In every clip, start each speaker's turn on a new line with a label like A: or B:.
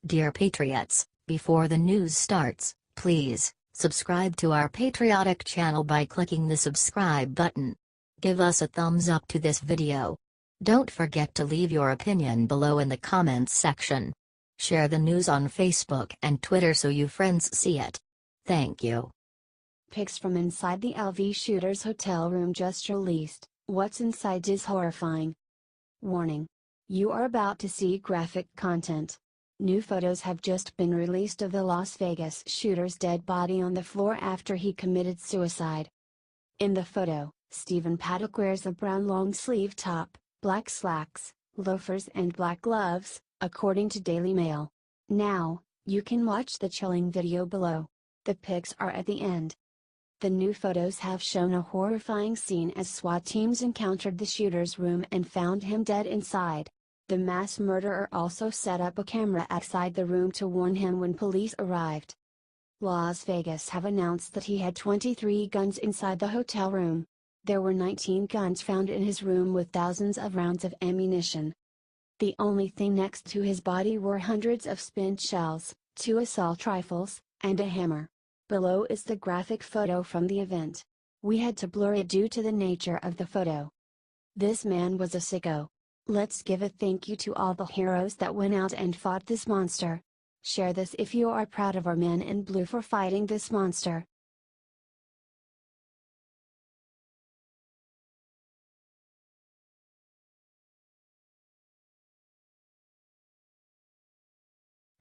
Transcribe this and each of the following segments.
A: Dear Patriots, before the news starts, please subscribe to our patriotic channel by clicking the subscribe button. Give us a thumbs up to this video. Don't forget to leave your opinion below in the comments section. Share the news on Facebook and Twitter so you friends see it. Thank you.
B: Pics from inside the LV shooter's hotel room just released. What's inside is horrifying. Warning. You are about to see graphic content. New photos have just been released of the Las Vegas shooter's dead body on the floor after he committed suicide. In the photo, Stephen Paddock wears a brown long-sleeve top, black slacks, loafers and black gloves, according to Daily Mail. Now, you can watch the chilling video below. The pics are at the end. The new photos have shown a horrifying scene as SWAT teams encountered the shooter's room and found him dead inside. The mass murderer also set up a camera outside the room to warn him when police arrived. Las Vegas have announced that he had 23 guns inside the hotel room. There were 19 guns found in his room with thousands of rounds of ammunition. The only thing next to his body were hundreds of spent shells, 2 assault rifles, and a hammer. Below is the graphic photo from the event. We had to blur it due to the nature of the photo. This man was a sicko. Let's give a thank you to all the heroes that went out and fought this monster. Share this if you are proud of our men in blue for fighting this monster.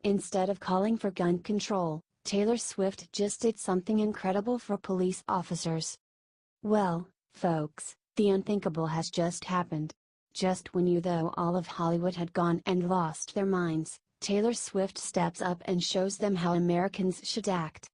B: Instead of calling for gun control, Taylor Swift just did something incredible for police officers. Well, folks, the unthinkable has just happened. Just when you thought all of Hollywood had gone and lost their minds, Taylor Swift steps up and shows them how Americans should act.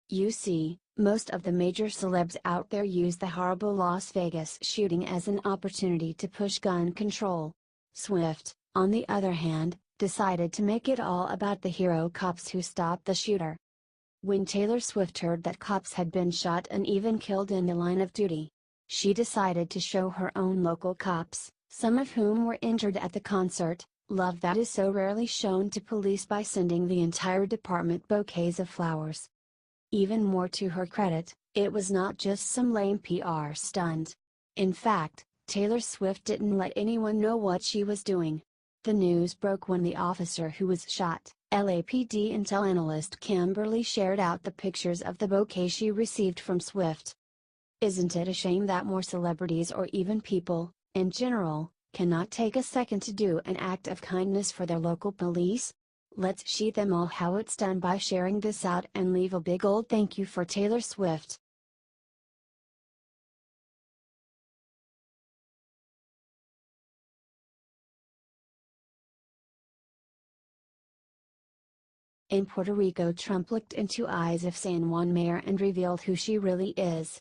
B: You see, most of the major celebs out there use the horrible Las Vegas shooting as an opportunity to push gun control. Swift, on the other hand, decided to make it all about the hero cops who stopped the shooter. When Taylor Swift heard that cops had been shot and even killed in the line of duty, she decided to show her own local cops, some of whom were injured at the concert, love that is so rarely shown to police by sending the entire department bouquets of flowers. Even more to her credit, it was not just some lame PR stunt. In fact, Taylor Swift didn't let anyone know what she was doing. The news broke when the officer who was shot, LAPD intel analyst Kimberly, shared out the pictures of the bouquet she received from Swift. Isn't it a shame that more celebrities or even people, in general, cannot take a second to do an act of kindness for their local police? Let's show them all how it's done by sharing this out and leave a big old thank you for Taylor Swift. In Puerto Rico, Trump looked into eyes of San Juan mayor and revealed who she really is.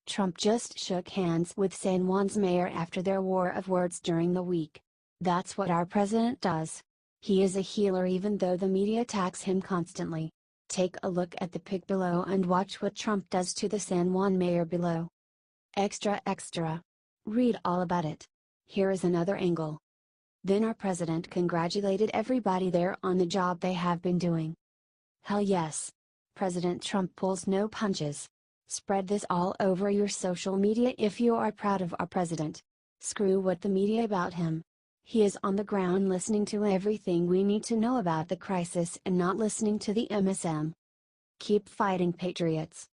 B: Trump just shook hands with San Juan's mayor after their war of words during the week. That's what our president does. He is a healer even though the media attacks him constantly. Take a look at the pic below and watch what Trump does to the San Juan mayor below. Extra extra. Read all about it. Here is another angle. Then our president congratulated everybody there on the job they have been doing. Hell yes. President Trump pulls no punches. Spread this all over your social media if you are proud of our president. Screw what the media about him. He is on the ground listening to everything we need to know about the crisis and not listening to the MSM. Keep fighting, patriots.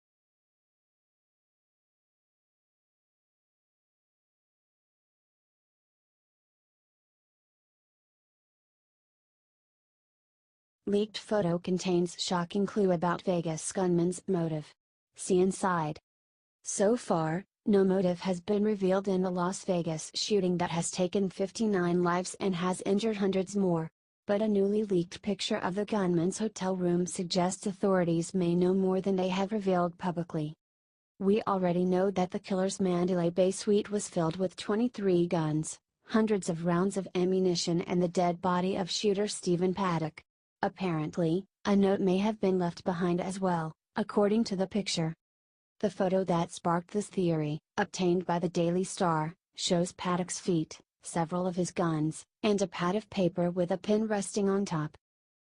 B: Leaked photo contains shocking clue about Vegas gunman's motive. See inside. So far, no motive has been revealed in the Las Vegas shooting that has taken 59 lives and has injured hundreds more. But a newly leaked picture of the gunman's hotel room suggests authorities may know more than they have revealed publicly. We already know that the killer's Mandalay Bay suite was filled with 23 guns, hundreds of rounds of ammunition and the dead body of shooter Stephen Paddock. Apparently, a note may have been left behind as well, according to the picture. The photo that sparked this theory, obtained by the Daily Star, shows Paddock's feet, several of his guns, and a pad of paper with a pin resting on top.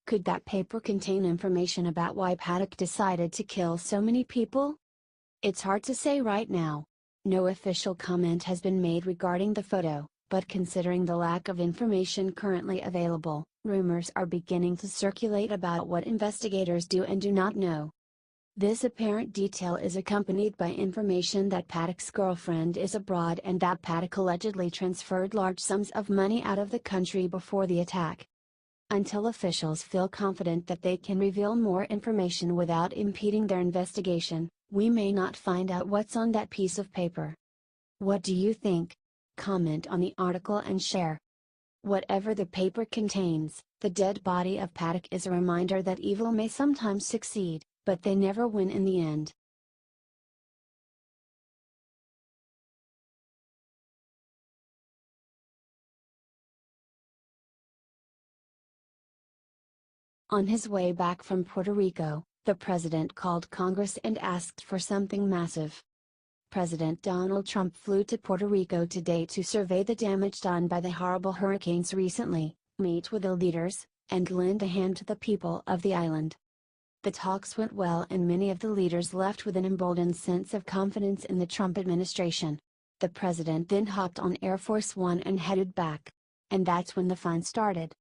B: Could that paper contain information about why Paddock decided to kill so many people? It's hard to say right now. No official comment has been made regarding the photo, but considering the lack of information currently available, rumors are beginning to circulate about what investigators do and do not know. This apparent detail is accompanied by information that Paddock's girlfriend is abroad and that Paddock allegedly transferred large sums of money out of the country before the attack. Until officials feel confident that they can reveal more information without impeding their investigation, we may not find out what's on that piece of paper. What do you think? Comment on the article and share. Whatever the paper contains, the dead body of Paddock is a reminder that evil may sometimes succeed, but they never win in the end. On his way back from Puerto Rico, the president called Congress and asked for something massive. President Donald Trump flew to Puerto Rico today to survey the damage done by the horrible hurricanes recently, meet with the leaders, and lend a hand to the people of the island. The talks went well and many of the leaders left with an emboldened sense of confidence in the Trump administration. The president then hopped on Air Force One and headed back. And that's when the fun started.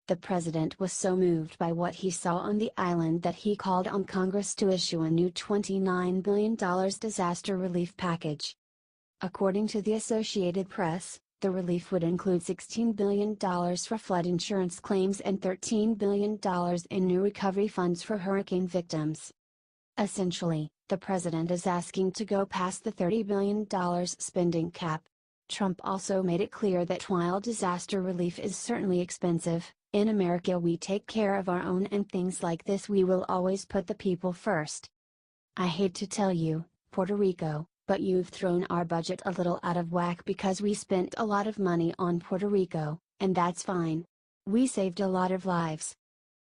B: The president was so moved by what he saw on the island that he called on Congress to issue a new $29 billion disaster relief package. According to the Associated Press, the relief would include $16 billion for flood insurance claims and $13 billion in new recovery funds for hurricane victims. Essentially, the president is asking to go past the $30 billion spending cap. Trump also made it clear that while disaster relief is certainly expensive, in America we take care of our own, and things like this we will always put the people first. I hate to tell you, Puerto Rico, but you've thrown our budget a little out of whack because we spent a lot of money on Puerto Rico, and that's fine. We saved a lot of lives.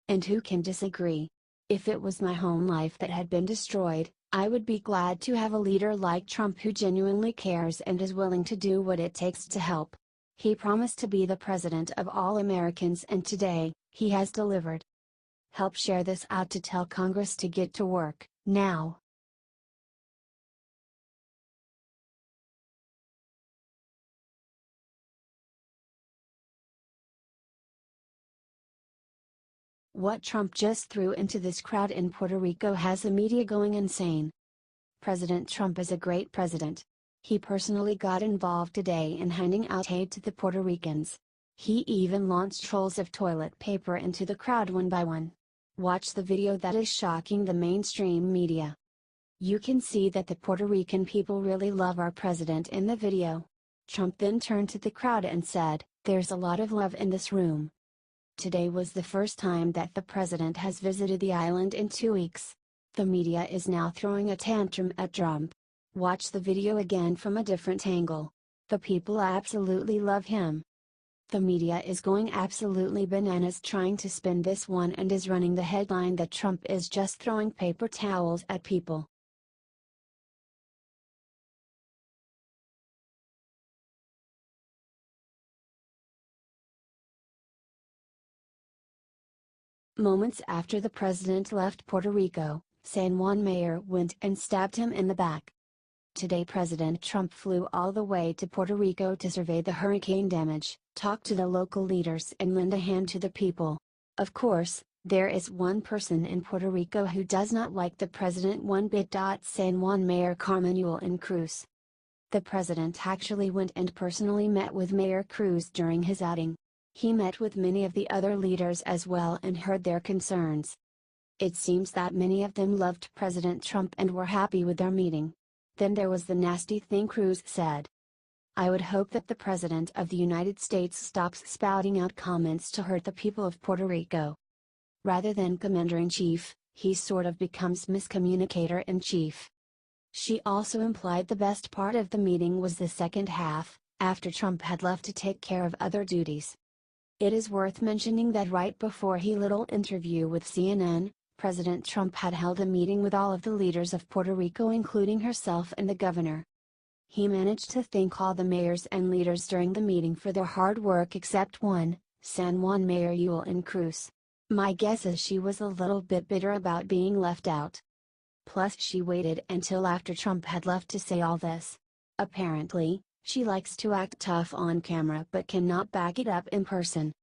B: And who can disagree? If it was my home life that had been destroyed, I would be glad to have a leader like Trump who genuinely cares and is willing to do what it takes to help. He promised to be the president of all Americans, and today, he has delivered. Help share this out to tell Congress to get to work, now. What Trump just threw into this crowd in Puerto Rico has the media going insane. President Trump is a great president. He personally got involved today in handing out aid to the Puerto Ricans. He even launched rolls of toilet paper into the crowd one by one. Watch the video that is shocking the mainstream media. You can see that the Puerto Rican people really love our president in the video. Trump then turned to the crowd and said, "There's a lot of love in this room." Today was the first time that the president has visited the island in 2 weeks. The media is now throwing a tantrum at Trump. Watch the video again from a different angle. The people absolutely love him. The media is going absolutely bananas trying to spin this one and is running the headline that Trump is just throwing paper towels at people. Moments after the president left Puerto Rico, San Juan mayor went and stabbed him in the back. Today President Trump flew all the way to Puerto Rico to survey the hurricane damage, talk to the local leaders and lend a hand to the people. Of course, there is one person in Puerto Rico who does not like the president one bit. San Juan Mayor Carmen Cruz. The president actually went and personally met with Mayor Cruz during his outing. He met with many of the other leaders as well and heard their concerns. It seems that many of them loved President Trump and were happy with their meeting. Then there was the nasty thing Cruz said. "I would hope that the President of the United States stops spouting out comments to hurt the people of Puerto Rico." Rather than Commander-in-Chief, he sort of becomes Miscommunicator-in-Chief. She also implied the best part of the meeting was the second half, after Trump had left to take care of other duties. It is worth mentioning that right before his little interview with CNN, President Trump had held a meeting with all of the leaders of Puerto Rico including herself and the governor. He managed to thank all the mayors and leaders during the meeting for their hard work except one, San Juan Mayor Cruz. My guess is she was a little bit bitter about being left out. Plus she waited until after Trump had left to say all this. Apparently, she likes to act tough on camera but cannot back it up in person.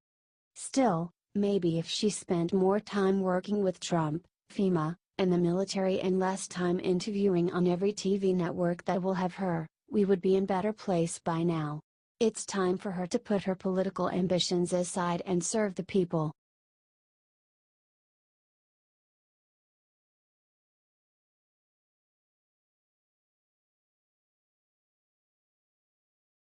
B: Still, maybe if she spent more time working with Trump, FEMA, and the military and less time interviewing on every TV network that will have her, we would be in better place by now. It's time for her to put her political ambitions aside and serve the people.